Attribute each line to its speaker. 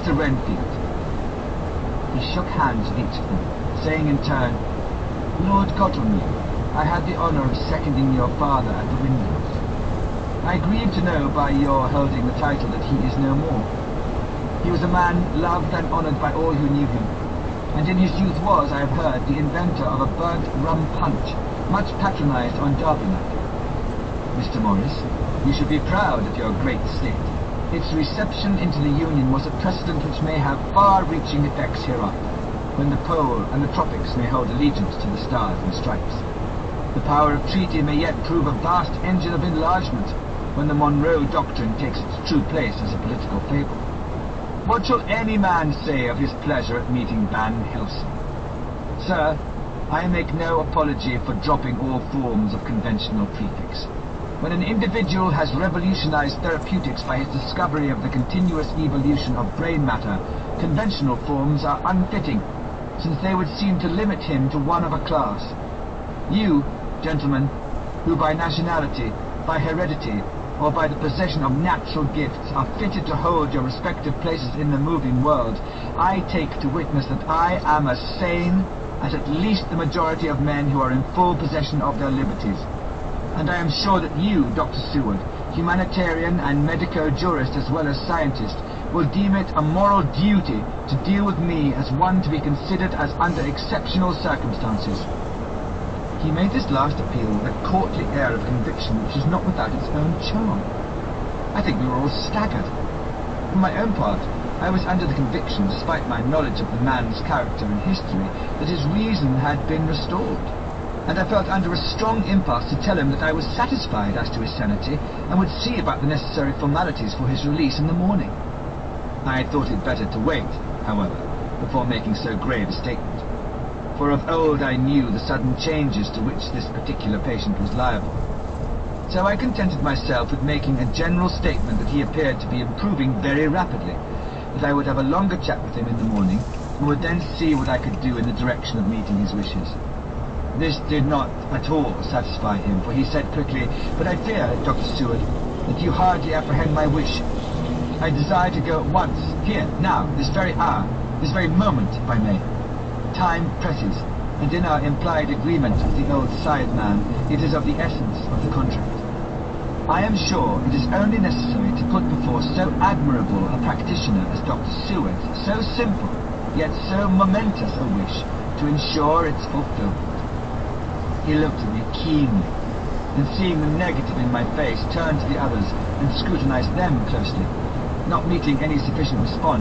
Speaker 1: Mr. Renfield. He shook hands with each of them, saying in turn, Lord Godalming, I had the honour of seconding your father at the windows. I grieve to know by your holding the title that he is no more. He was a man loved and honoured by all who knew him, and in his youth was, I have heard, the inventor of a burnt rum punch, much patronised on Derby night. Mr. Morris, you should be proud of your great state. Its reception into the Union was a precedent which may have far-reaching effects hereafter, when the Pole and the Tropics may hold allegiance to the Stars and Stripes. The power of treaty may yet prove a vast engine of enlargement, when the Monroe Doctrine takes its true place as a political fable. What shall any man say of his pleasure at meeting Van Helsing? Sir, I make no apology for dropping all forms of conventional prefix. When an individual has revolutionized therapeutics by his discovery of the continuous evolution of brain matter, conventional forms are unfitting, since they would seem to limit him to one of a class. You, gentlemen, who by nationality, by heredity, or by the possession of natural gifts are fitted to hold your respective places in the moving world, I take to witness that I am as sane as at least the majority of men who are in full possession of their liberties. And I am sure that you, Dr. Seward, humanitarian and medico-jurist as well as scientist, will deem it a moral duty to deal with me as one to be considered as under exceptional circumstances. He made this last appeal with a courtly air of conviction which is not without its own charm. I think we were all staggered. For my own part, I was under the conviction, despite my knowledge of the man's character and history, that his reason had been restored, and I felt under a strong impulse to tell him that I was satisfied as to his sanity, and would see about the necessary formalities for his release in the morning. I had thought it better to wait, however, before making so grave a statement, for of old I knew the sudden changes to which this particular patient was liable. So I contented myself with making a general statement that he appeared to be improving very rapidly, that I would have a longer chat with him in the morning, and would then see what I could do in the direction of meeting his wishes. This did not at all satisfy him, for he said quickly, But I fear, Dr. Seward, that you hardly apprehend my wish. I desire to go at once, here, now, this very hour, this very moment, if I may. Time presses, and in our implied agreement with the old side man, it is of the essence of the contract. I am sure it is only necessary to put before so admirable a practitioner as Dr. Seward so simple, yet so momentous a wish, to ensure its fulfillment. He looked at me keenly, and seeing the negative in my face, turned to the others and scrutinized them closely, not meeting any sufficient response.